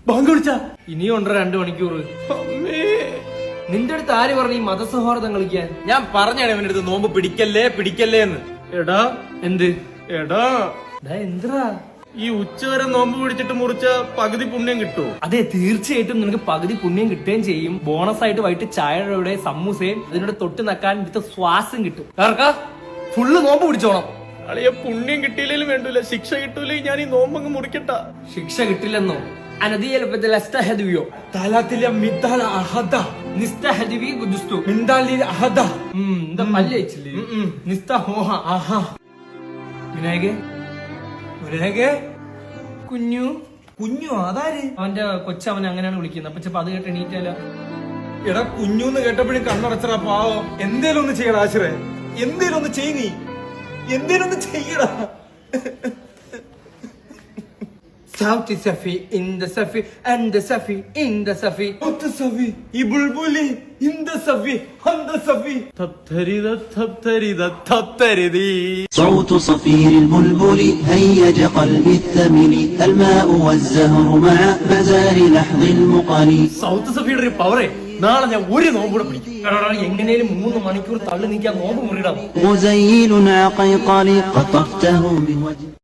Bank വിളിച്ച ഇനിയും ഉണ്ടോ 2 മണിക്കൂർ. നിന്റെ അടുത്ത് ആര് പറഞ്ഞു ഈ മതസൗഹാർദ്ദം കളിക്കാൻ? ഞാൻ പറഞ്ഞാണ് ഇവന്റെ അടുത്ത് നോമ്പ് പിടിക്കല്ലേ പിടിക്കല്ലേ എന്ന്. എടാ എന്ത് എടാ എന്തിനാ ഈ ഉച്ചവരെ നോമ്പ് പിടിച്ചിട്ട് മുറിച്ച പകുതി പുണ്യം കിട്ടുമോ? അതെ, തീർച്ചയായിട്ടും നിനക്ക് പകുതി പുണ്യം കിട്ടുകയും ചെയ്യും. ബോണസ് ആയിട്ട് വൈകിട്ട് ചായയുടെ സമൂസയും അതിനോട് തൊട്ട് നക്കാൻ വിത്ത് ശ്വാസം കിട്ടും. ഫുള്ള് നോമ്പ് പിടിച്ചോണം. അളിയ പുണ്യം കിട്ടിയില്ലേലും വേണ്ടൂല, ശിക്ഷ കിട്ടൂലേ ഞാൻ ഈ നോമ്പങ്ങ് മുറിക്കട്ട. ശിക്ഷ കിട്ടില്ലെന്നോ? അനദിയോ തലാത്തിലെ മിദ്ദാല അഹദ നിസ്തഹദിവി ഗുദുസ്തു മിന്ദാലിൽ അഹദ എന്താ പല്ലിച്ചില്ലേ നിസ്തഹോഹ ആഹാ. വിനായകെ വിനായകേ കുഞ്ഞു കുഞ്ഞു അതാര്? അവന്റെ കൊച്ചവൻ അങ്ങനെയാണ് വിളിക്കുന്നത്. അപ്പൊ ചിലപ്പോ അത് കേട്ട് എണീറ്റല്ല. എടാ കുഞ്ഞൂന്ന് കേട്ടപ്പോഴും കണ്ണടച്ചടാ പാവം. എന്തേലും ഒന്ന് ചെയ്യടാ ആശ്രേ, എന്തേലും ഒന്ന് ചെയ്, നീ എന്തേലും ഒന്ന് ചെയ്യടാ. South Safi in the Safi and the Safi in the Safi. South Safi ഈ ബുൾബുലി in the Safi and the Safi. തത്തരിത തത്തരിത തത്തരിതി. صوت صفير البلبل هيج قلبي الثمل الماء والزهر مع مزار لحظ المقل. South സഫിയുടെ ഒരു പവറേ, നാളെ ഞാൻ ഒരു നോമ്പ് കൂടെ പിടിക്കും. എങ്ങനെയും 3 മണിക്കൂർ തള്ളി നീക്കാൻ നോമ്പ് മുറിയിടാം. غزيل عقيقل قطفته بوجه